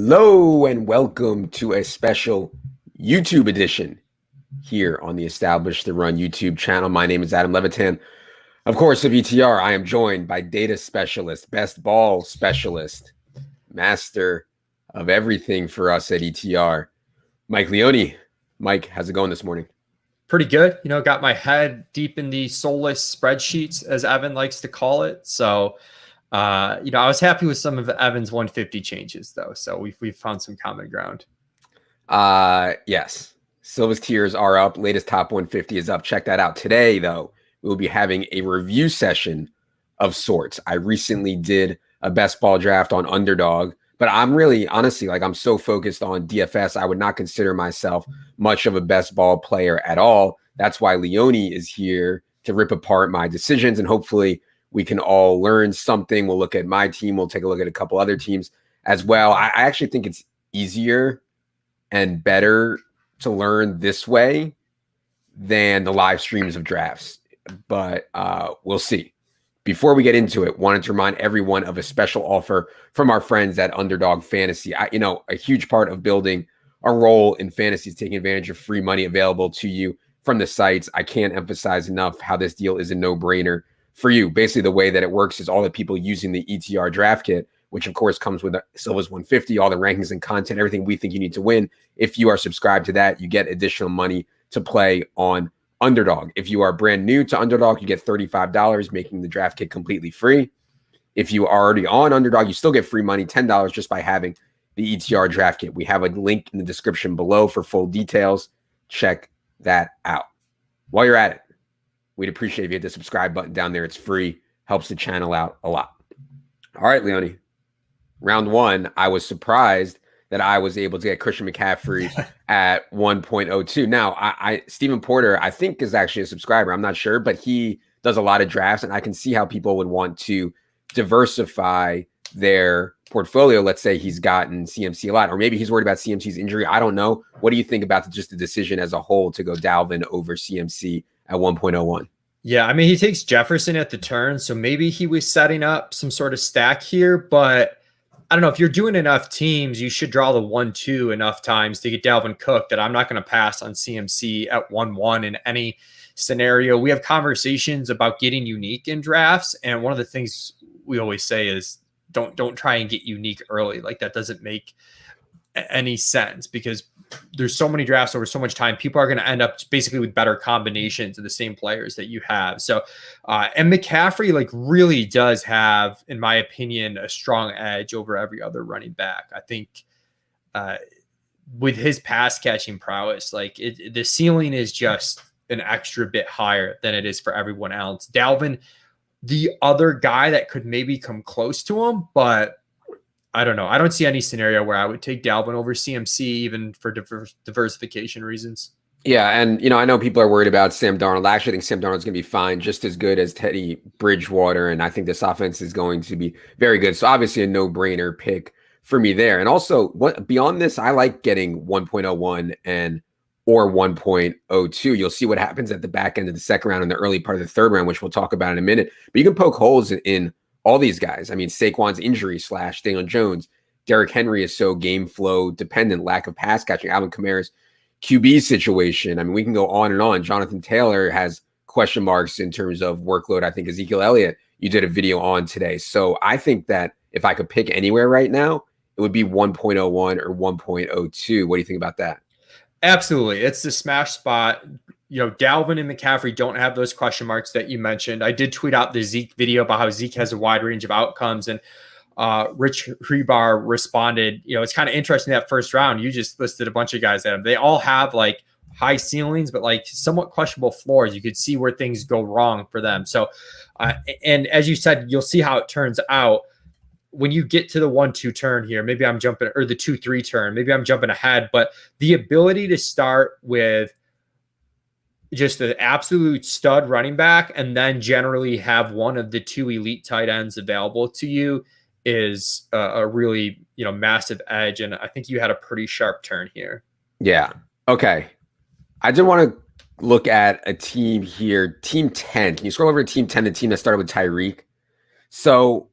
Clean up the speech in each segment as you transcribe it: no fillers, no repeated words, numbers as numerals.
Hello and welcome to a special YouTube edition here on the Establish the Run YouTube channel. My name is Adam Levitan, of course, of ETR. I am joined by data specialist, best ball specialist, master of everything for us at ETR, Mike Leone. Mike, how's it going this morning? Pretty good. Got my head deep in the soulless spreadsheets, as Evan likes to call it. So, I was happy with some of Evan's 150 changes, though. So we've found some common ground. Yes. Silva's tiers are up. Latest top 150 is up. Check that out. Today, though, we will be having a review session of sorts. I recently did a best ball draft on Underdog, but I'm really, honestly, I'm so focused on DFS, I would not consider myself much of a best ball player at all. That's why Leone is here to rip apart my decisions, and hopefully we can all learn something. We'll look at my team. We'll take a look at a couple other teams as well. I actually think it's easier and better to learn this way than the live streams of drafts, but we'll see. Before we get into it, wanted to remind everyone of a special offer from our friends at Underdog Fantasy. A huge part of building a role in fantasy is taking advantage of free money available to you from the sites. I can't emphasize enough how this deal is a no-brainer for you. Basically, the way that it works is all the people using the ETR draft kit, which of course comes with Silva's 150, all the rankings and content, everything we think you need to win. If you are subscribed to that, you get additional money to play on Underdog. If you are brand new to Underdog, you get $35, making the draft kit completely free. If you are already on Underdog, you still get free money, $10 just by having the ETR draft kit. We have a link in the description below for full details. Check that out. While you're at it, we'd appreciate if you hit the subscribe button down there. It's free, helps the channel out a lot. All right, Leone. Round one, I was surprised that I was able to get Christian McCaffrey at 1.02. Now, Stephen Porter, I think, is actually a subscriber. I'm not sure, but he does a lot of drafts, and I can see how people would want to diversify their portfolio. Let's say he's gotten CMC a lot, or maybe he's worried about CMC's injury. I don't know. What do you think about just the decision as a whole to go Dalvin over CMC at 1.01? Yeah, he takes Jefferson at the turn, so maybe he was setting up some sort of stack here, but I don't know. If you're doing enough teams, you should draw the 1-2 enough times to get Dalvin Cook that I'm not going to pass on CMC at 1-1 in any scenario. We have conversations about getting unique in drafts, and one of the things we always say is don't try and get unique early. That doesn't make any sense because there's so many drafts over so much time. People are going to end up basically with better combinations of the same players that you have. So, and McCaffrey really does have, in my opinion, a strong edge over every other running back. I think with his pass catching prowess, the ceiling is just an extra bit higher than it is for everyone else. Dalvin, the other guy that could maybe come close to him, but I don't know. I don't see any scenario where I would take Dalvin over CMC, even for diversification reasons. Yeah, and I know people are worried about Sam Darnold. I actually think Sam Darnold's going to be fine, just as good as Teddy Bridgewater, and I think this offense is going to be very good. So obviously a no-brainer pick for me there. And also, beyond this, I like getting 1.01 or 1.02. You'll see what happens at the back end of the second round and the early part of the third round, which we'll talk about in a minute. But you can poke holes in all these guys. Saquon's injury / Daniel Jones. Derrick Henry is so game flow dependent, lack of pass catching. Alvin Kamara's QB situation. We can go on and on. Jonathan Taylor has question marks in terms of workload. I think Ezekiel Elliott, you did a video on today. So I think that if I could pick anywhere right now, it would be 1.01 or 1.02. What do you think about that? Absolutely. It's the smash spot. Dalvin and McCaffrey don't have those question marks that you mentioned. I did tweet out the Zeke video about how Zeke has a wide range of outcomes, and Rich Hribar responded, it's kind of interesting that first round, you just listed a bunch of guys at him. They all have high ceilings, but somewhat questionable floors. You could see where things go wrong for them. So, and as you said, you'll see how it turns out. When you get to the 1-2 turn here, maybe I'm jumping, or the 2-3 turn, maybe I'm jumping ahead, but the ability to start with just the absolute stud running back and then generally have one of the two elite tight ends available to you is a really, massive edge. And I think you had a pretty sharp turn here. Yeah. Okay. I did want to look at a team here, Team 10. Can you scroll over to Team 10, the team that started with Tyreek? So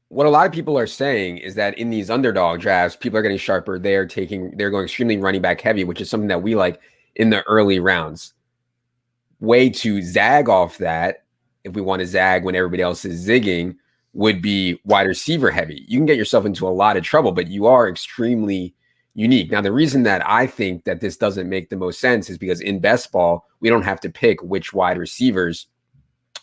what a lot of people are saying is that in these underdog drafts, people are getting sharper. They're going extremely running back heavy, which is something that we like in the early rounds. Way to zag off that, if we want to zag when everybody else is zigging, would be wide receiver heavy. You can get yourself into a lot of trouble, but you are extremely unique. Now, the reason that I think that this doesn't make the most sense is because in best ball, we don't have to pick which wide receivers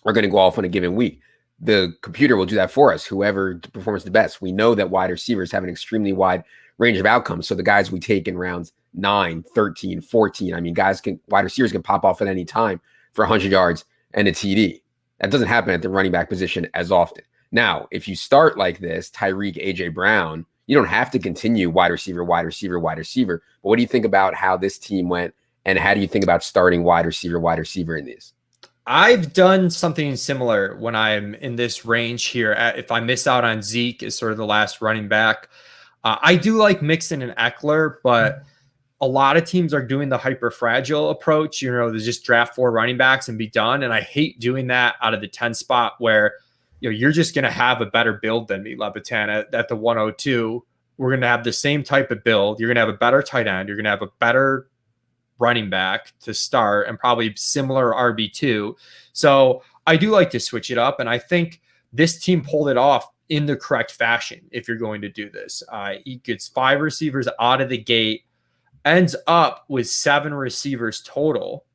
are going to go off on a given week. The computer will do that for us, whoever performs the best. We know that wide receivers have an extremely wide range of outcomes. So the guys we take in rounds 9, 13, 14, I mean, wide receivers can pop off at any time for 100 yards and a TD. That doesn't happen at the running back position as often. Now, if you start like this, Tyreek, AJ Brown, you don't have to continue wide receiver, wide receiver, wide receiver. But what do you think about how this team went? And how do you think about starting wide receiver in these? I've done something similar when I'm in this range here. If I miss out on Zeke as sort of the last running back, I do like Mixon and Eckler, but a lot of teams are doing the hyper fragile approach. You know, they just draft 4 running backs and be done. And I hate doing that out of the 10 spot where, you know, you're just going to have a better build than me, Levitan, at the 102. We're going to have the same type of build. You're going to have a better tight end. You're going to have a better running back to start and probably similar RB2. So I do like to switch it up. And I think this team pulled it off in the correct fashion. If you're going to do this, he gets 5 receivers out of the gate, ends up with 7 receivers total,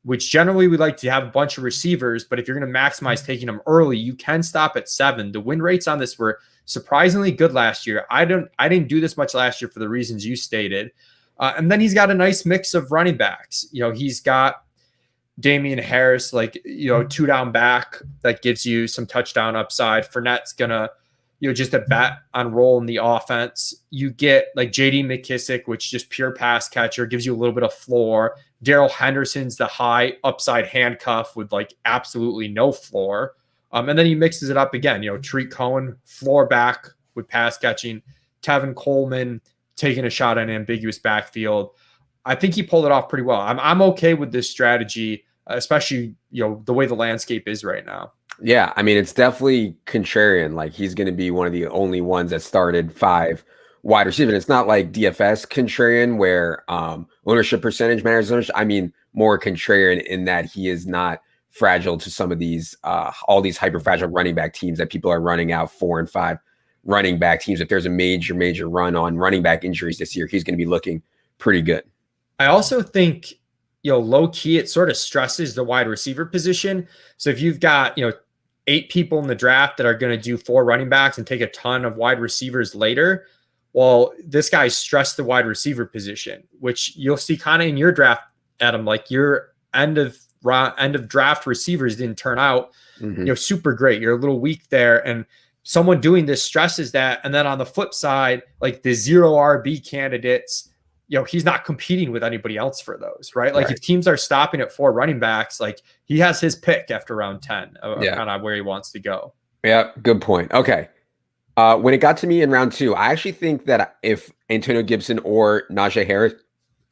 which generally we like to have a bunch of receivers. But if you're going to maximize taking them early, you can stop at 7. The win rates on this were surprisingly good last year. I didn't do this much last year for the reasons you stated. And then he's got a nice mix of running backs. You know, he's got Damian Harris, like, you know, 2 down back that gives you some touchdown upside. Fournette's going to, you know, just a bet on role in the offense. You get like JD McKissick, which just pure pass catcher, gives you a little bit of floor. Darrell Henderson's the high upside handcuff with like absolutely no floor. And then he mixes it up again. You know, Tariq Cohen, floor back with pass catching. Tevin Coleman taking a shot on ambiguous backfield. I think he pulled it off pretty well. I'm okay with this strategy, especially, you know, the way the landscape is right now. Yeah, I mean, it's definitely contrarian. Like, he's going to be one of the only ones that started 5 wide receivers. It's not like DFS contrarian where ownership percentage matters. I mean, more contrarian in that he is not fragile to some of these, all these hyper fragile running back teams that people are running out 4 and 5 running back teams. If there's a major run on running back injuries this year, he's going to be looking pretty good. I also think, you know, low key, it sort of stresses the wide receiver position. So if you've got, you know, 8 people in the draft that are going to do 4 running backs and take a ton of wide receivers later, well, this guy stressed the wide receiver position, which you'll see kind of in your draft, Adam, like your end of draft receivers didn't turn out, you know, super great. You're a little weak there. And someone doing this stresses that. And then on the flip side, like the 0 RB candidates, you know, he's not competing with anybody else for those, right? Like if teams are stopping at 4 running backs, like he has his pick after round 10 of kind of where he wants to go. Yeah, good point. Okay. When it got to me in round 2, I actually think that if Antonio Gibson or Najee Harris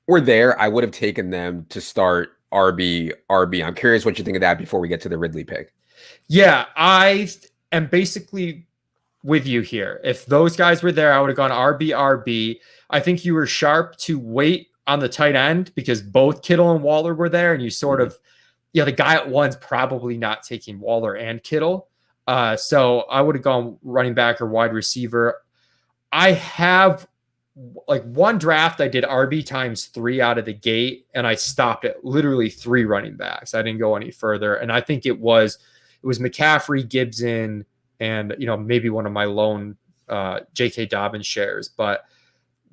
were there, I would have taken them to start RB. I'm curious what you think of that before we get to the Ridley pick. Yeah, I am basically with you here. If those guys were there, I would have gone RB. I think you were sharp to wait on the tight end because both Kittle and Waller were there, and you sort of, you know, the guy at one's probably not taking Waller and Kittle. So I would have gone running back or wide receiver. I have like one draft, I did RB times 3 out of the gate, and I stopped at literally 3 running backs. I didn't go any further. And I think it was McCaffrey, Gibson, and, you know, maybe one of my lone J.K. Dobbins shares. But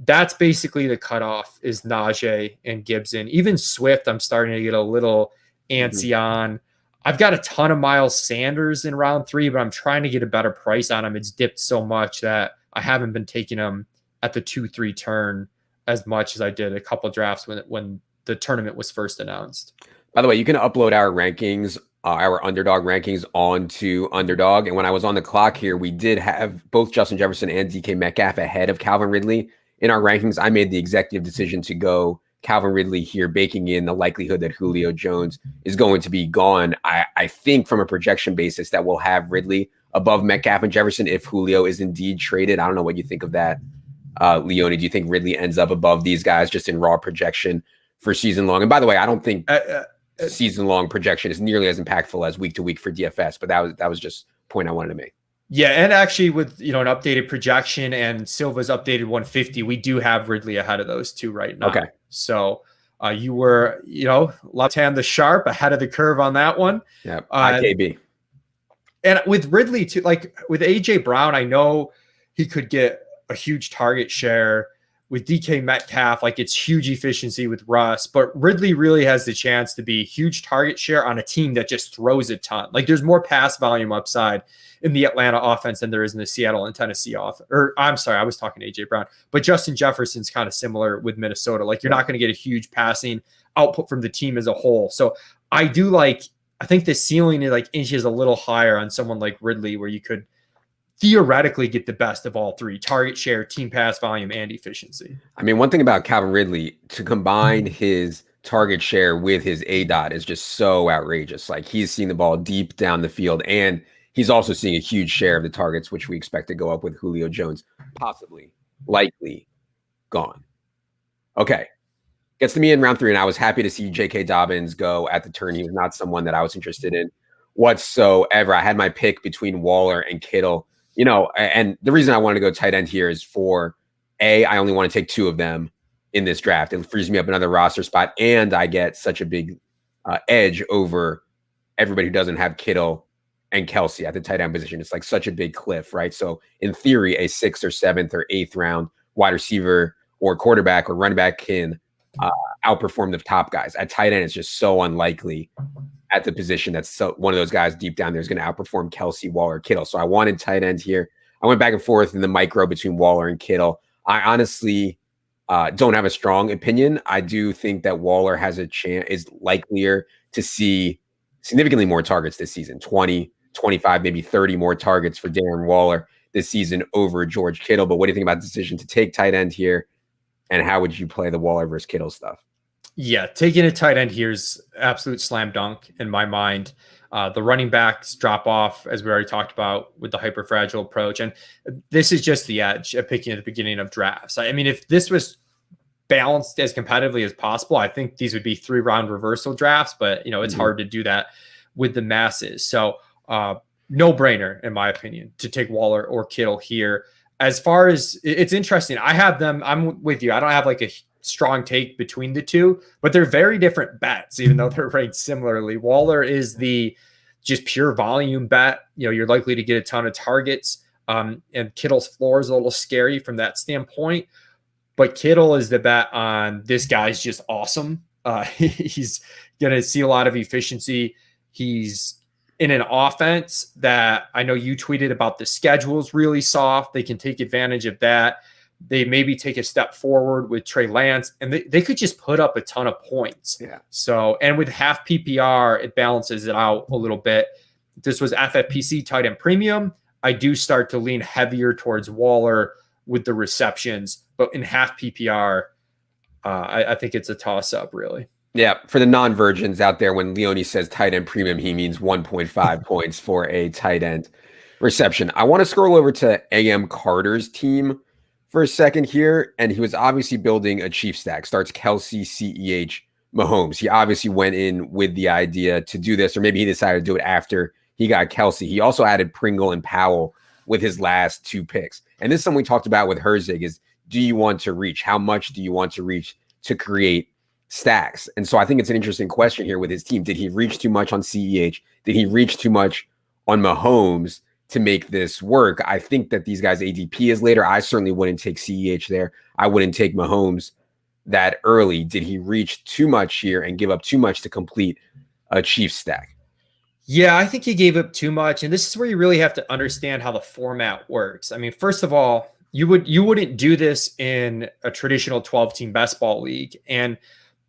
that's basically the cutoff is Najee and Gibson. Even Swift, I'm starting to get a little antsy on. I've got a ton of Miles Sanders in round 3, but I'm trying to get a better price on him. It's dipped so much that I haven't been taking him at the 2-3 turn as much as I did a couple drafts when the tournament was first announced. By the way, you can upload our rankings, our underdog rankings onto Underdog. And when I was on the clock here, we did have both Justin Jefferson and DK Metcalf ahead of Calvin Ridley in our rankings. I made the executive decision to go Calvin Ridley here, baking in the likelihood that Julio Jones is going to be gone. I think from a projection basis that we'll have Ridley above Metcalf and Jefferson if Julio is indeed traded. I don't know what you think of that, Leone. Do you think Ridley ends up above these guys just in raw projection for season long? And by the way, I don't think season long projection is nearly as impactful as week to week for DFS, but that was just a point I wanted to make. Yeah, and actually with an updated projection and Silva's updated 150, we do have Ridley ahead of those two right now. Okay. So you were, Levitan the sharp ahead of the curve on that one. Yeah, IKB. And with Ridley too, like with AJ Brown, I know he could get a huge target share. With DK Metcalf, like it's huge efficiency with Russ, but Ridley really has the chance to be huge target share on a team that just throws a ton. Like there's more pass volume upside in the Atlanta offense than there is in the Seattle and Tennessee offense. Or I'm sorry, I was talking to AJ Brown, but Justin Jefferson's kind of similar with Minnesota. Like you're not going to get a huge passing output from the team as a whole. So I think the ceiling is like inches a little higher on someone like Ridley, where you could theoretically get the best of all three: target share, team pass volume, and efficiency. I mean, one thing about Calvin Ridley, to combine his target share with his ADOT is just so outrageous. Like he's seeing the ball deep down the field, and he's also seeing a huge share of the targets, which we expect to go up with Julio Jones, possibly, likely gone. Okay. Gets to me in round 3, and I was happy to see J.K. Dobbins go at the turn. He was not someone that I was interested in whatsoever. I had my pick between Waller and Kittle. And the reason I wanted to go tight end here is for I only want to take 2 of them in this draft. It frees me up another roster spot, and I get such a big edge over everybody who doesn't have Kittle and Kelsey at the tight end position. It's like such a big cliff, right? So in theory, a 6th or 7th or 8th round wide receiver or quarterback or running back can outperform the top guys. At tight end, it's just so unlikely at the position that's one of those guys deep down there is going to outperform Kelsey, Waller, Kittle. So I wanted tight end here. I went back and forth in the micro between Waller and Kittle. I honestly don't have a strong opinion. I do think that Waller has a chance, is likelier to see significantly more targets this season, 20, 25, maybe 30 more targets for Darren Waller this season over George Kittle. But what do you think about the decision to take tight end here? And how would you play the Waller versus Kittle stuff? Yeah, taking a tight end here is absolute slam dunk in my mind. The running backs drop off, as we already talked about, with the hyper fragile approach. And this is just the edge of picking at the beginning of drafts. I mean, if this was balanced as competitively as possible, I think these would be 3-round reversal drafts, but it's hard to do that with the masses. So no brainer, in my opinion, to take Waller or Kittle here. As far as it's interesting, I'm with you. I don't have like a strong take between the two, but they're very different bets, even though they're ranked similarly. Waller is the just pure volume bet. You're likely to get a ton of targets. And Kittle's floor is a little scary from that standpoint. But Kittle is the bet on this guy's just awesome. He's going to see a lot of efficiency. He's in an offense that I know you tweeted about the schedule's really soft. They can take advantage of that. They maybe take a step forward with Trey Lance, and they could just put up a ton of points. Yeah. So, and with half PPR, it balances it out a little bit. If this was FFPC tight end premium, I do start to lean heavier towards Waller with the receptions, but in half PPR, I think it's a toss up really. Yeah, for the non-virgins out there, when Leone says tight end premium, he means 1.5 points for a tight end reception. I want to scroll over to AM Carter's team for a second here, and he was obviously building a Chief stack. Starts Kelsey, CEH, Mahomes. He obviously went in with the idea to do this, or maybe he decided to do it after he got Kelsey. He also added Pringle and Powell with his last 2 picks. And this is something we talked about with Herzig is, do you want to reach? How much do you want to reach to create stacks? And so I think it's an interesting question here with his team. Did he reach too much on CEH? Did he reach too much on Mahomes to make this work? I think that these guys' ADP is later. I certainly wouldn't take CEH there. I wouldn't take Mahomes that early. Did he reach too much here and give up too much to complete a Chiefs stack? Yeah, I think he gave up too much. And this is where you really have to understand how the format works. I mean, first of all, you wouldn't do this in a traditional 12-team best ball league. And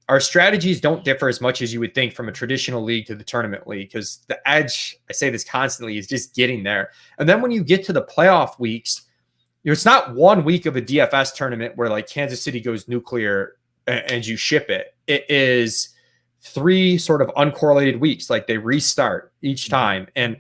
our strategies don't differ as much as you would think from a traditional league to the tournament league, because the edge, I say this constantly, is just getting there. And then when you get to the playoff weeks, it's not 1 week of a DFS tournament where like Kansas City goes nuclear and you ship it. It is 3 sort of uncorrelated weeks. Like they restart each time. And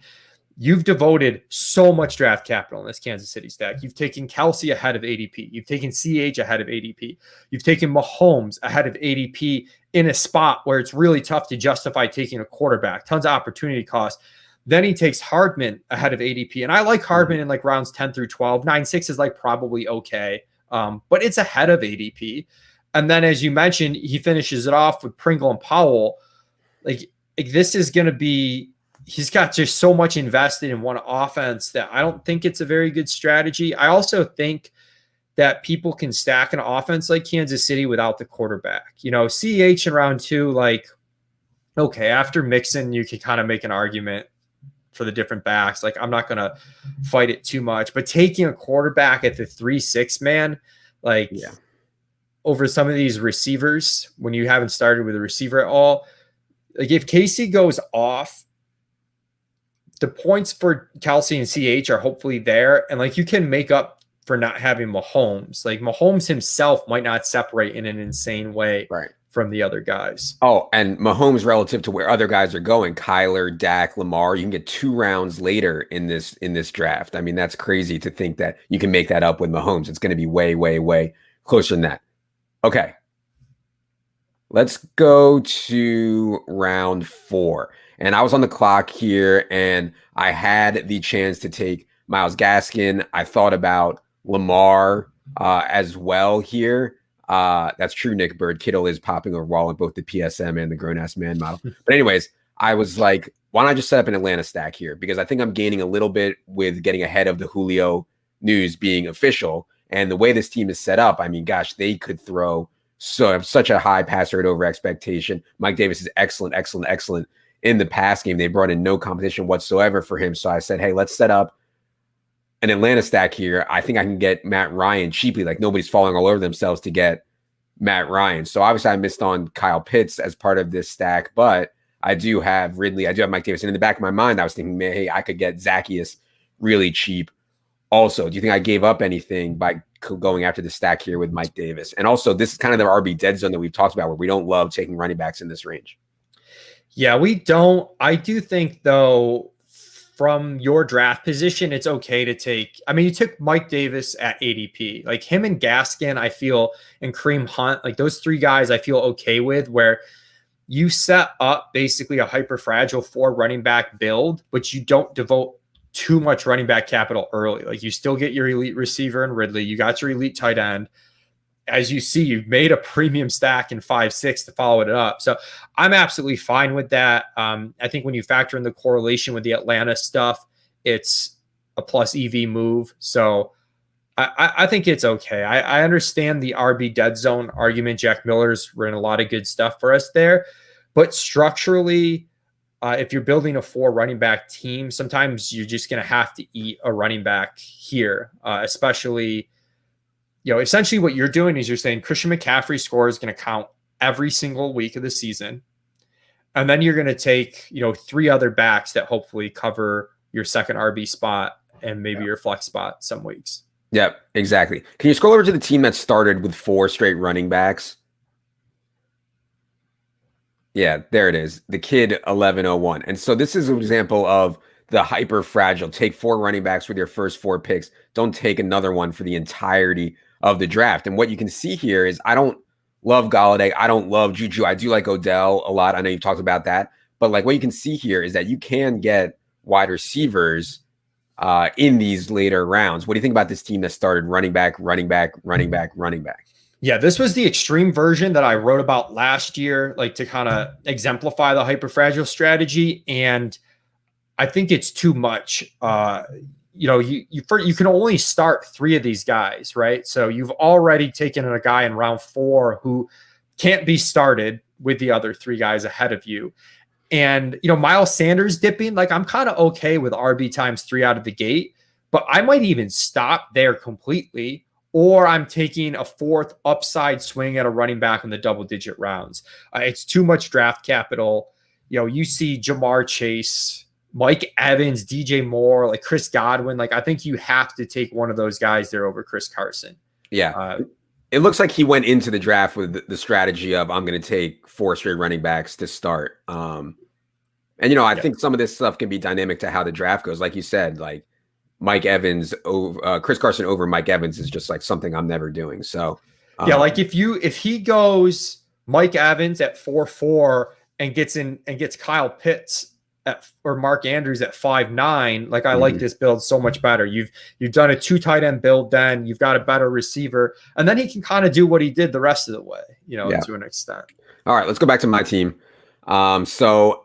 You've devoted so much draft capital in this Kansas City stack. You've taken Kelsey ahead of ADP. You've taken CH ahead of ADP. You've taken Mahomes ahead of ADP in a spot where it's really tough to justify taking a quarterback. Tons of opportunity cost. Then he takes Hardman ahead of ADP. And I like Hardman in like rounds 10 through 12. 9-6 is like probably okay. But it's ahead of ADP. And then, as you mentioned, he finishes it off with Pringle and Powell. Like this is going to be, he's got just so much invested in one offense that I don't think it's a very good strategy. I also think that people can stack an offense like Kansas City without the quarterback. You know, CH in round 2, like, okay, after Mixon, you can kind of make an argument for the different backs. Like, I'm not going to fight it too much, but taking a quarterback at the 3-6 man, like, over some of these receivers, when you haven't started with a receiver at all, like if Casey goes off, the points for Kelsey and CH are hopefully there. And like you can make up for not having Mahomes. Like Mahomes himself might not separate in an insane way from the other guys. Oh, and Mahomes relative to where other guys are going, Kyler, Dak, Lamar, you can get 2 rounds later in this draft. I mean, that's crazy to think that you can make that up with Mahomes. It's going to be way, way, way closer than that. Okay. Let's go to round 4. And I was on the clock here, and I had the chance to take Myles Gaskin. I thought about Lamar as well here. That's true, Nick Bird. Kittle is popping over wall in both the PSM and the grown-ass man model. But anyways, I was like, why not just set up an Atlanta stack here? Because I think I'm gaining a little bit with getting ahead of the Julio news being official. And the way this team is set up, I mean, gosh, they could throw such a high pass rate over expectation. Mike Davis is excellent, excellent, excellent in the pass game. They brought in no competition whatsoever for him. So I said, hey, let's set up an Atlanta stack here. I think I can get Matt Ryan cheaply. Like nobody's falling all over themselves to get Matt Ryan. So obviously I missed on Kyle Pitts as part of this stack, but I do have Ridley. I do have Mike Davis. And in the back of my mind, I was thinking, man, hey, I could get Zacchaeus really cheap also. Do you think I gave up anything by going after the stack here with Mike Davis? And also, this is kind of the RB dead zone that we've talked about where we don't love taking running backs in this range. Yeah, we don't. I do think, though, from your draft position, it's okay to take. I mean, you took Mike Davis at ADP. Like him and Gaskin, I feel, and Kareem Hunt, like those 3 guys I feel okay with, where you set up basically a hyper fragile 4 running back build, but you don't devote too much running back capital early. Like you still get your elite receiver in Ridley. You got your elite tight end. As you see, you've made a premium stack in 5-6 to follow it up. So I'm absolutely fine with that. I think when you factor in the correlation with the Atlanta stuff, it's a plus EV move. So I think it's okay. I understand the RB dead zone argument. Jack Miller's ran a lot of good stuff for us there. But structurally, if you're building a 4 running back team, sometimes you're just going to have to eat a running back here, especially, essentially what you're doing is you're saying Christian McCaffrey's score is going to count every single week of the season. And then you're going to take, 3 other backs that hopefully cover your second RB spot and maybe your flex spot some weeks. Yep, exactly. Can you scroll over to the team that started with 4 straight running backs? Yeah, there it is. The kid 1101. And so this is an example of the hyper fragile. Take 4 running backs with your first 4 picks. Don't take another one for the entirety of the draft. And what you can see here is I don't love Galladay. I don't love Juju. I do like Odell a lot. I know you've talked about that. But like what you can see here is that you can get wide receivers in these later rounds. What do you think about this team that started running back, running back, running back, running back? Yeah, this was the extreme version that I wrote about last year, like to kind of exemplify the hyperfragile strategy. And I think it's too much. You can only start 3 of these guys, right? So you've already taken a guy in round 4 who can't be started with the other 3 guys ahead of you. And, Miles Sanders dipping, like I'm kind of okay with RB times 3 out of the gate, but I might even stop there completely. Or I'm taking a 4th upside swing at a running back in the double-digit rounds. It's too much draft capital. You see Jamar Chase, Mike Evans, DJ Moore, like Chris Godwin. Like I think you have to take one of those guys there over Chris Carson. Yeah. It looks like he went into the draft with the strategy of I'm going to take 4 straight running backs to start. And, you know, I think some of this stuff can be dynamic to how the draft goes. Like you said, like Mike Evans over Chris Carson over Mike Evans is just like something I'm never doing. So, Yeah, like if he goes Mike Evans at 4-4 and gets Kyle Pitts or Mark Andrews at 5-9, like I like this build so much better. You've done a 2 tight end build, then you've got a better receiver, and then he can kind of do what he did the rest of the way, to an extent. All right, let's go back to my team. So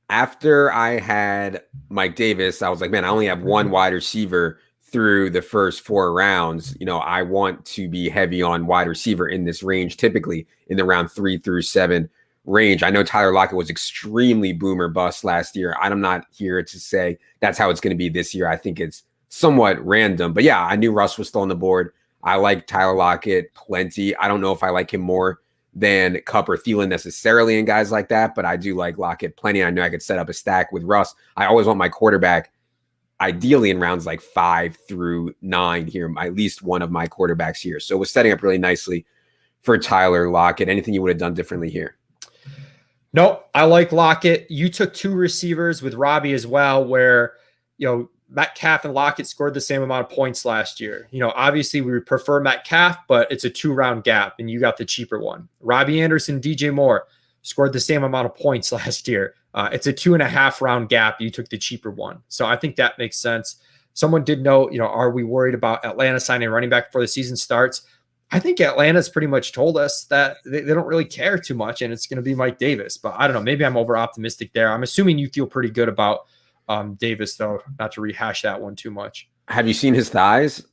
after I had Mike Davis, I was like, man, I only have one wide receiver through the first 4 rounds. You know, I want to be heavy on wide receiver in this range, typically in the round 3 through 7 range. I know Tyler Lockett was extremely boomer bust last year. I'm not here to say that's how it's going to be this year. I think it's somewhat random. But yeah, I knew Russ was still on the board. I like Tyler Lockett plenty. I don't know if I like him more than Kupp or Thielen necessarily and guys like that, but I do like Lockett plenty. I know I could set up a stack with Russ. I always want my quarterback ideally in rounds like 5 through 9 here, at least one of my quarterbacks here. So it was setting up really nicely for Tyler Lockett. Anything you would have done differently here? Nope, I like Lockett. You took 2 receivers with Robbie as well, where, Metcalf and Lockett scored the same amount of points last year. Obviously we prefer Metcalf, but it's a 2-round gap and you got the cheaper one. Robbie Anderson, DJ Moore scored the same amount of points last year. It's a 2.5-round gap. You took the cheaper one. So I think that makes sense. Someone did note, are we worried about Atlanta signing a running back before the season starts? I think Atlanta's pretty much told us that they don't really care too much, and it's going to be Mike Davis. But I don't know. Maybe I'm over optimistic there. I'm assuming you feel pretty good about Davis, though, not to rehash that one too much. Have you seen his thighs?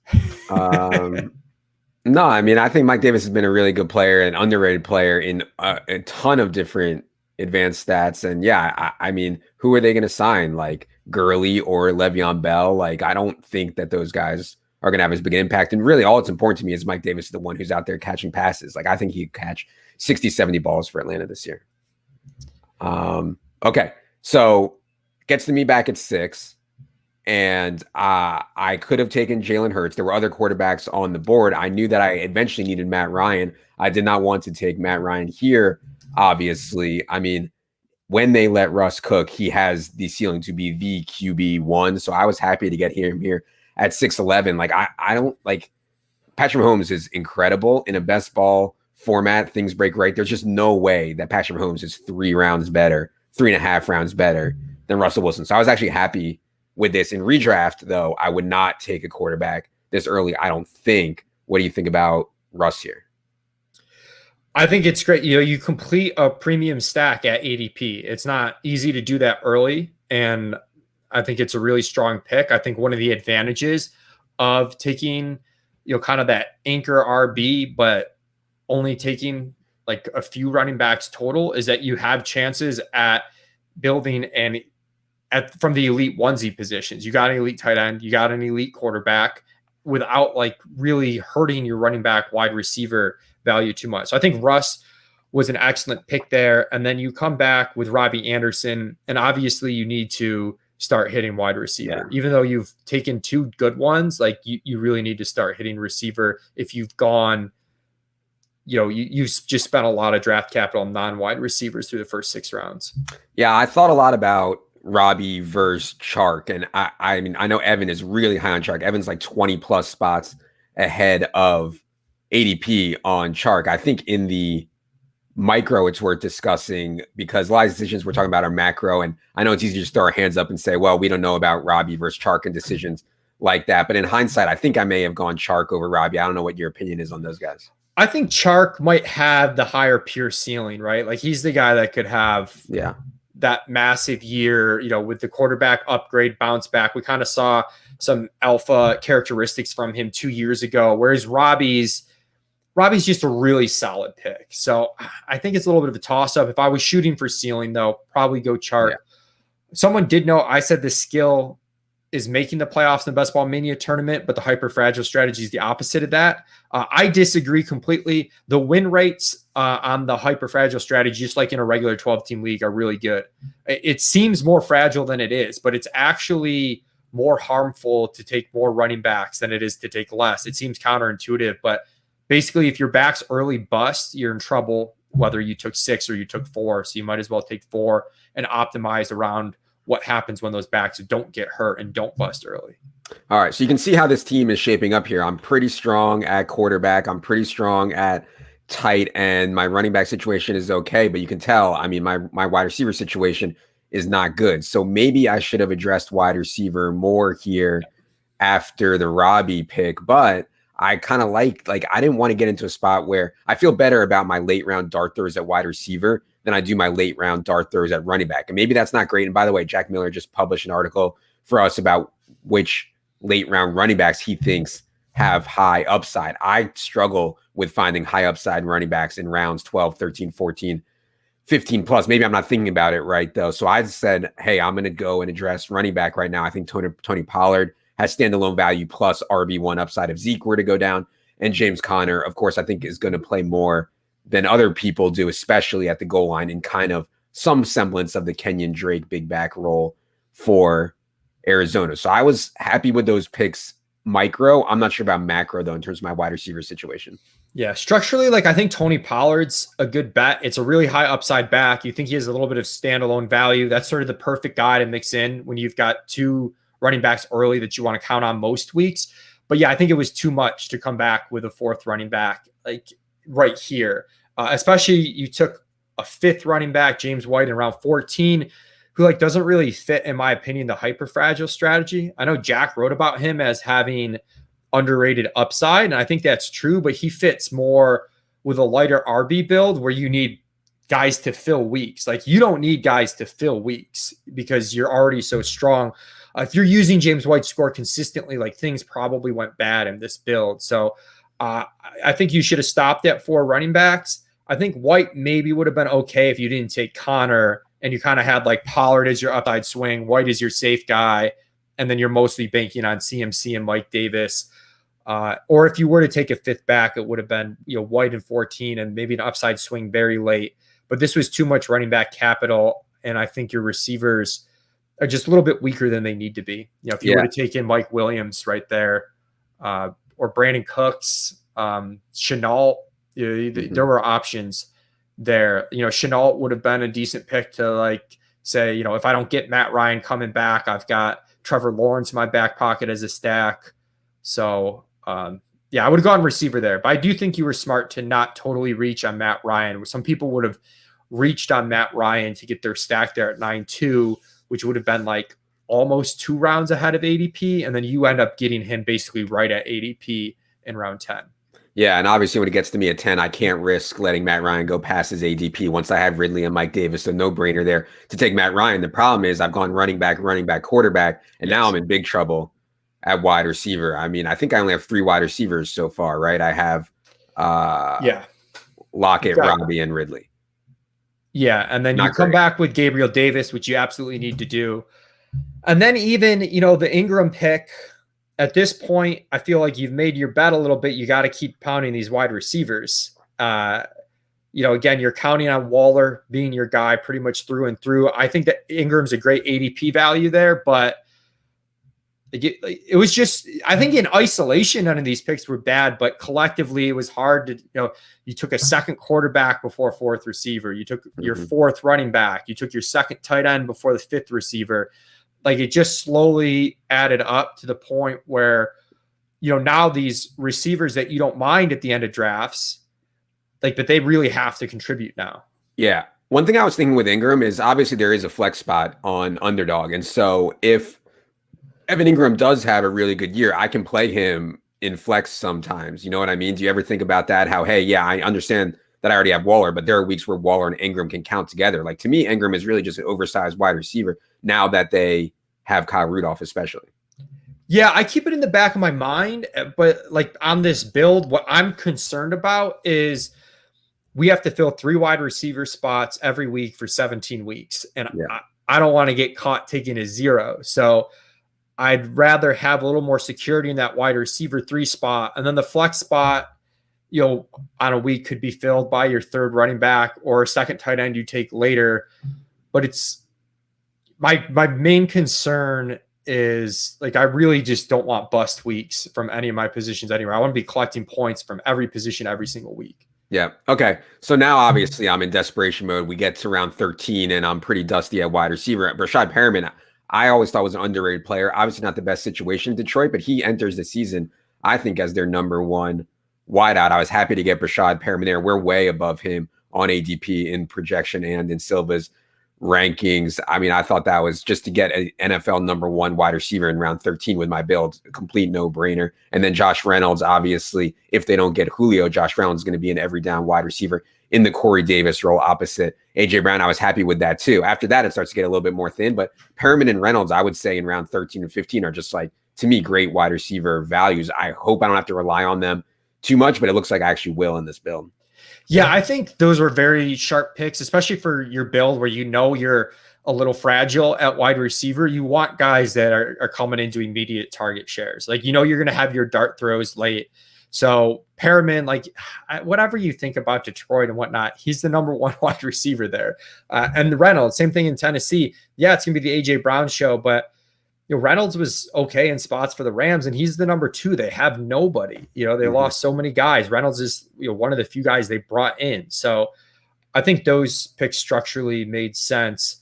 No, I mean, I think Mike Davis has been a really good player, an underrated player in a ton of different advanced stats. And yeah, I mean, who are they going to sign? Like Gurley or Le'Veon Bell? Like, I don't think that those guys are going to have as big an impact. And really all it's important to me is Mike Davis is the one who's out there catching passes. Like, I think he could catch 60, 70 balls for Atlanta this year. Okay. So gets to me back at 6. And I could have taken Jalen Hurts. There were other quarterbacks on the board. I knew that I eventually needed Matt Ryan. I did not want to take Matt Ryan here, obviously. I mean, when they let Russ cook, he has the ceiling to be the QB1. So I was happy to get him here at 6'11". Like, I don't like Patrick Mahomes is incredible in a best ball format. Things break right. There's just no way that Patrick Mahomes is 3 rounds better, 3.5 rounds better than Russell Wilson. So I was actually happy with this. In redraft, though, I would not take a quarterback this early, I don't think. What do you think about Russ here? I think it's great. You complete a premium stack at ADP. It's not easy to do that early, and I think it's a really strong pick. I think one of the advantages of taking, kind of that anchor RB, but only taking like a few running backs total is that you have chances at building from the elite onesie positions. You got an elite tight end, you got an elite quarterback without like really hurting your running back wide receiver value too much. So I think Russ was an excellent pick there. And then you come back with Robbie Anderson, and obviously you need to start hitting wide receiver. Yeah. Even though you've taken 2 good ones, like you really need to start hitting receiver if you've gone, you've just spent a lot of draft capital on non-wide receivers through the first 6 rounds. Yeah, I thought a lot about Robbie versus Chark. And I mean, I know Evan is really high on Chark. Evan's like 20 plus spots ahead of ADP on Chark. I think in the micro, it's worth discussing because a lot of decisions we're talking about are macro. And I know it's easy to just throw our hands up and say, well, we don't know about Robbie versus Chark and decisions like that. But in hindsight, I think I may have gone Chark over Robbie. I don't know what your opinion is on those guys. I think Chark might have the higher pure ceiling, right? Like he's the guy that could have that massive year, with the quarterback upgrade, bounce back. We kind of saw some alpha characteristics from him 2 years ago, whereas Robbie's just a really solid pick. So I think it's a little bit of a toss-up. If I was shooting for ceiling, though, probably go Chark. Yeah. Someone did know I said the skill is making the playoffs in the Best Ball Mania tournament, but the hyper fragile strategy is the opposite of that. I disagree completely. The win rates on the hyper fragile strategy, just like in a regular 12-team league, are really good. It seems more fragile than it is, but it's actually more harmful to take more running backs than it is to take less. It seems counterintuitive, but basically if your back's early bust, you're in trouble. whether you took 6 or you took 4. So you might as well take 4 and optimize around what happens when those backs don't get hurt and don't bust early. All right, so you can see how this team is shaping up here. I'm pretty strong at quarterback. I'm pretty strong at tight end. My running back situation is okay, but you can tell, I mean, my wide receiver situation is not good. So maybe I should have addressed wide receiver more here after the Robbie pick, but I kind of like I didn't want to get into a spot where I feel better about my late round dart throws at wide receiver than I do my late round dart throws at running back. And maybe that's not great. And by the way, Jack Miller just published an article for us about which late round running backs he thinks have high upside. I struggle with finding high upside running backs in rounds 12, 13, 14, 15 plus. Maybe I'm not thinking about it right, though. So I said, hey, I'm going to go and address running back right now. I think Tony Pollard has standalone value plus RB1 upside if Zeke were to go down. And James Conner, of course, I think is going to play more than other people do, especially at the goal line in kind of some semblance of the Kenyon Drake big back role for Arizona. So I was happy with those picks micro. I'm not sure about macro, though, in terms of my wide receiver situation. Yeah, structurally, like I think Tony Pollard's a good bet. It's a really high upside back. You think he has a little bit of standalone value. That's sort of the perfect guy to mix in when you've got 2 running backs early that you want to count on most weeks. But yeah, I think it was too much to come back with a 4th running back like right here. Especially you took a 5th running back, James White, in round 14, who like doesn't really fit, in my opinion, the hyper fragile strategy. I know Jack wrote about him as having underrated upside, and I think that's true, but he fits more with a lighter RB build where you need guys to fill weeks. Like you don't need guys to fill weeks because you're already so strong. If you're using James White's score consistently, like things probably went bad in this build. So I think you should have stopped at 4 running backs. I think White maybe would have been okay if you didn't take Connor and you kind of had like Pollard as your upside swing, White is your safe guy, and then you're mostly banking on CMC and Mike Davis. Or if you were to take a 5th back, it would have been White in 14 and maybe an upside swing very late. But this was too much running back capital, and I think your receivers are just a little bit weaker than they need to be. If you were to take in Mike Williams right there, or Brandon Cooks, Chenault, there were options there. Chenault would have been a decent pick to like say, if I don't get Matt Ryan coming back, I've got Trevor Lawrence in my back pocket as a stack. So yeah, I would have gone receiver there, but I do think you were smart to not totally reach on Matt Ryan. Some people would have reached on Matt Ryan to get their stack there at 9-2, which would have been like almost 2 rounds ahead of ADP. And then you end up getting him basically right at ADP in round 10. Yeah, and obviously when it gets to me at 10, I can't risk letting Matt Ryan go past his ADP once I have Ridley and Mike Davis. So no-brainer there to take Matt Ryan. The problem is I've gone running back, quarterback, and now I'm in big trouble at wide receiver. I mean, I think I only have 3 wide receivers so far, right? I have Lockett, Robbie, and Ridley. Yeah, and then you come back with Gabriel Davis, which you absolutely need to do. And then even, the Ingram pick, at this point, I feel like you've made your bet a little bit. You got to keep pounding these wide receivers. Again, you're counting on Waller being your guy pretty much through and through. I think that Ingram's a great ADP value there, but it was just, I think in isolation, none of these picks were bad, but collectively it was hard to, you took a 2nd quarterback before 4th receiver. You took your 4th running back. You took your 2nd tight end before the 5th receiver. Like it just slowly added up to the point where, now these receivers that you don't mind at the end of drafts, but they really have to contribute now. Yeah. One thing I was thinking with Ingram is obviously there is a flex spot on Underdog. And so if Evan Ingram does have a really good year, I can play him in flex sometimes. You know what I mean? Do you ever think about that? How, hey, yeah, I understand that I already have Waller, but there are weeks where Waller and Ingram can count together. Like to me, Ingram is really just an oversized wide receiver now that they have Kyle Rudolph, especially. Yeah, I keep it in the back of my mind, but like on this build, what I'm concerned about is we have to fill 3 wide receiver spots every week for 17 weeks. And I don't want to get caught taking a 0. So I'd rather have a little more security in that wide receiver 3 spot. And then the flex spot, on a week could be filled by your 3rd running back or a 2nd tight end you take later. But it's my main concern is like, I really just don't want bust weeks from any of my positions anywhere. I want to be collecting points from every position every single week. Yeah. Okay. So now obviously I'm in desperation mode. We get to round 13 and I'm pretty dusty at wide receiver. Rashad Perriman, I always thought was an underrated player. Obviously not the best situation in Detroit, but he enters the season, I think, as their number one wideout. I was happy to get Rashad Perriman there. We're way above him on ADP in projection and in Silva's rankings. I mean, I thought that was just to get an NFL number one wide receiver in round 13 with my build, a complete no-brainer. And then Josh Reynolds, obviously, if they don't get Julio, Josh Reynolds is going to be an every down wide receiver in the Corey Davis role opposite AJ Brown. I was happy with that too. After that, it starts to get a little bit more thin, but Perriman and Reynolds, I would say in round 13 and 15 are just like, to me, great wide receiver values. I hope I don't have to rely on them too much, but it looks like I actually will in this build. Yeah, I think those were very sharp picks, especially for your build where you know you're a little fragile at wide receiver. You want guys that are coming into immediate target shares. Like, you know, you're going to have your dart throws late. So Perriman, like whatever you think about Detroit and whatnot, he's the number one wide receiver there. And the Reynolds, same thing in Tennessee. Yeah, it's going to be the AJ Brown show, but you know, Reynolds was okay in spots for the Rams, and he's the number two. They have nobody. You know, they lost so many guys. Reynolds is, you know, one of the few guys they brought in. So I think those picks structurally made sense,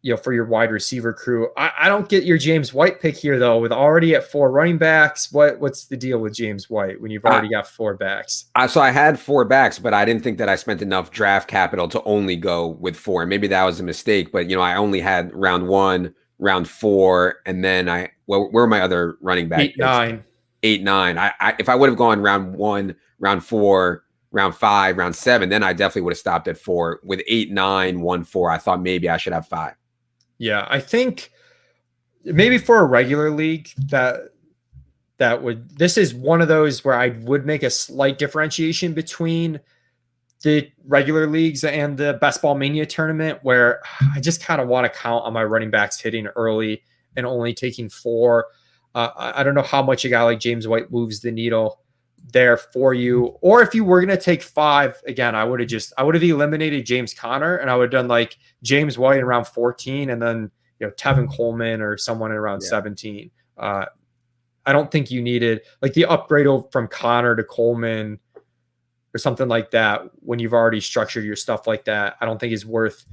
you know, for your wide receiver crew. I don't get your James White pick here, though, with already at 4 running backs. What's the deal with James White when you've already got 4 backs? So I had 4 backs, but I didn't think that I spent enough draft capital to only go with 4. Maybe that was a mistake, but, you know, I only had round 1, round 4, and then where are my other running back? 8, 9. 8, 9. If I would have gone round 1, round 4, round 5, round 7, then I definitely would have stopped at 4. With 8, 9, 1, 4, I thought maybe I should have 5. Yeah, I think maybe for a regular league this is one of those where I would make a slight differentiation between the regular leagues and the Best Ball Mania tournament, where I just kind of want to count on my running backs hitting early and only taking 4. I don't know how much a guy like James White moves the needle there for you. Or if you were going to take 5, again, I would have eliminated James Conner, and I would have done like James White in round 14 and then, you know, Tevin Coleman or someone in around 17. I don't think you needed like the upgrade from Conner to Coleman or something like that when you've already structured your stuff like that. I don't think is worth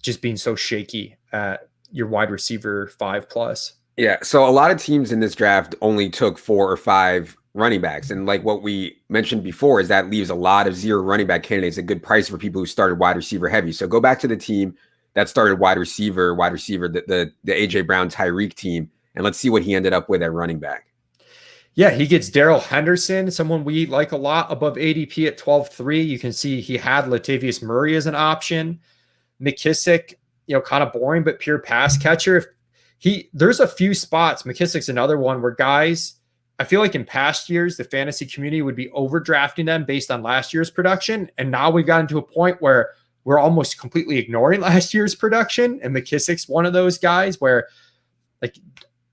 just being so shaky at your wide receiver 5+. Yeah. So a lot of teams in this draft only took 4 or 5 running backs. And like what we mentioned before is that leaves a lot of 0 running back candidates a good price for people who started wide receiver heavy. So go back to the team that started wide receiver, the AJ Brown Tyreek team, and let's see what he ended up with at running back. Yeah, he gets Darrell Henderson, someone we like a lot, above ADP at 12.3. You can see he had Latavius Murray as an option. McKissick, you know, kind of boring, but pure pass catcher. There's a few spots. McKissick's another one where guys, I feel like in past years, the fantasy community would be overdrafting them based on last year's production. And now we've gotten to a point where we're almost completely ignoring last year's production. And McKissick's one of those guys where, like,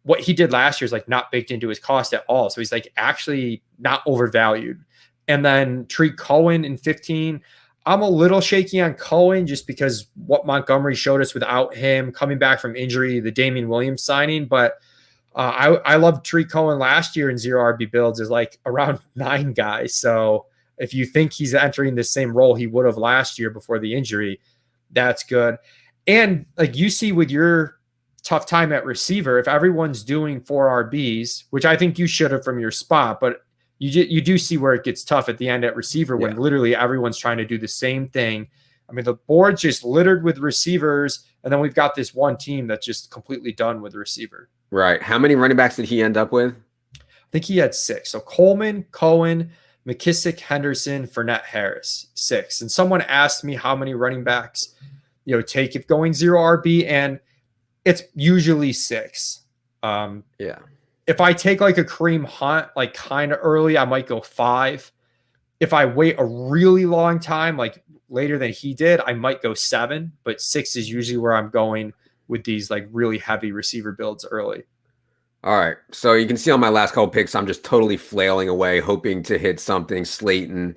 what he did last year is like not baked into his cost at all. So he's like actually not overvalued. And then Tariq Cohen in 15. I'm a little shaky on Cohen just because what Montgomery showed us without him coming back from injury, the Damian Williams signing. But I loved Tariq Cohen last year in 0 RB builds is like around 9 guys. So if you think he's entering the same role he would have last year before the injury, that's good. And like you see with your tough time at receiver, if everyone's doing 4 RBs, which I think you should have from your spot, but you do see where it gets tough at the end at receiver when literally everyone's trying to do the same thing. I mean, the board's just littered with receivers, and then we've got this one team that's just completely done with the receiver. Right. How many running backs did he end up with? I think he had 6. So Coleman, Cohen, McKissick, Henderson, Fournette, Harris, 6. And someone asked me how many running backs, you know, take if going 0 RB, and it's usually 6. If I take like a Kareem Hunt, like kind of early, I might go 5. If I wait a really long time, like later than he did, I might go 7, but 6 is usually where I'm going with these like really heavy receiver builds early. All right. So you can see on my last couple picks, I'm just totally flailing away, hoping to hit something. Slayton,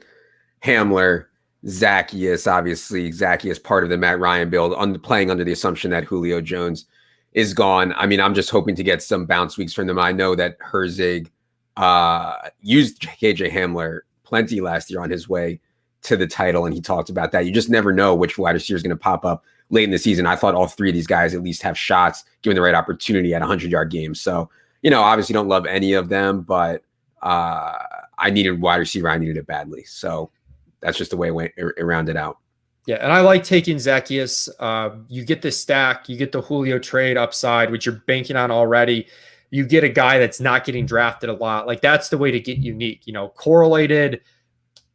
Hamler, Zacchaeus, obviously Zacchaeus part of the Matt Ryan build, playing under the assumption that Julio Jones is gone. I mean, I'm just hoping to get some bounce weeks from them. I know that Herzig used KJ Hamler plenty last year on his way to the title, and he talked about that. You just never know which wide receiver is going to pop up late in the season. I thought all three of these guys at least have shots given the right opportunity at 100-yard games. So, obviously don't love any of them, but I needed wide receiver. I needed it badly. So that's just the way it rounded out. Yeah, and I like taking Zacchaeus. You get the stack, you get the Julio trade upside, which you're banking on already. You get a guy that's not getting drafted a lot. Like, that's the way to get unique. Correlated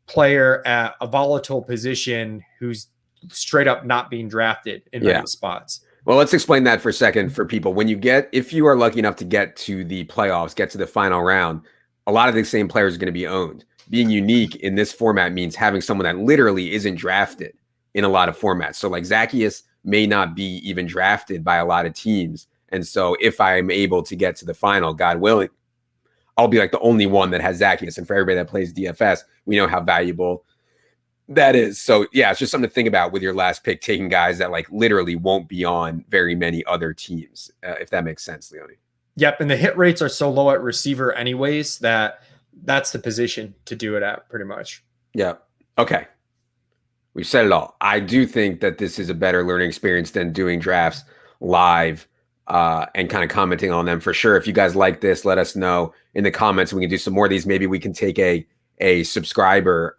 player at a volatile position who's straight up not being drafted in many spots. Well, let's explain that for a second for people. If you are lucky enough to get to the playoffs, get to the final round, a lot of the same players are going to be owned. Being unique in this format means having someone that literally isn't drafted in a lot of formats. So like Zacchaeus may not be even drafted by a lot of teams. And so if I'm able to get to the final, God willing, I'll be like the only one that has Zacchaeus. And for everybody that plays DFS, we know how valuable that is. So yeah, it's just something to think about with your last pick, taking guys that like literally won't be on very many other teams, if that makes sense, Leone. Yep. And the hit rates are so low at receiver anyways, that's the position to do it at pretty much. Yeah. Okay. We've said it all. I do think that this is a better learning experience than doing drafts live and kind of commenting on them for sure. If you guys like this, let us know in the comments. We can do some more of these. Maybe we can take a subscriber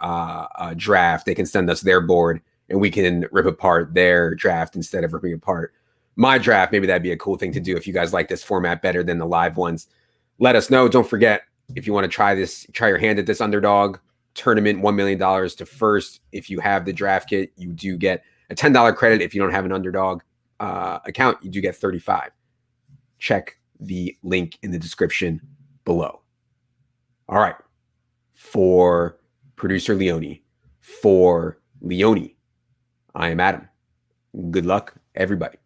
draft. They can send us their board and we can rip apart their draft instead of ripping apart my draft. Maybe that'd be a cool thing to do. If you guys like this format better than the live ones, let us know. Don't forget, if you want to try your hand at this Underdog tournament, $1 million to first. If you have the draft kit, you do get a $10 credit. If you don't have an Underdog account, you do get 35. Check the link in the description below. All right. For producer Leone, for Leone, I am Adam. Good luck, everybody.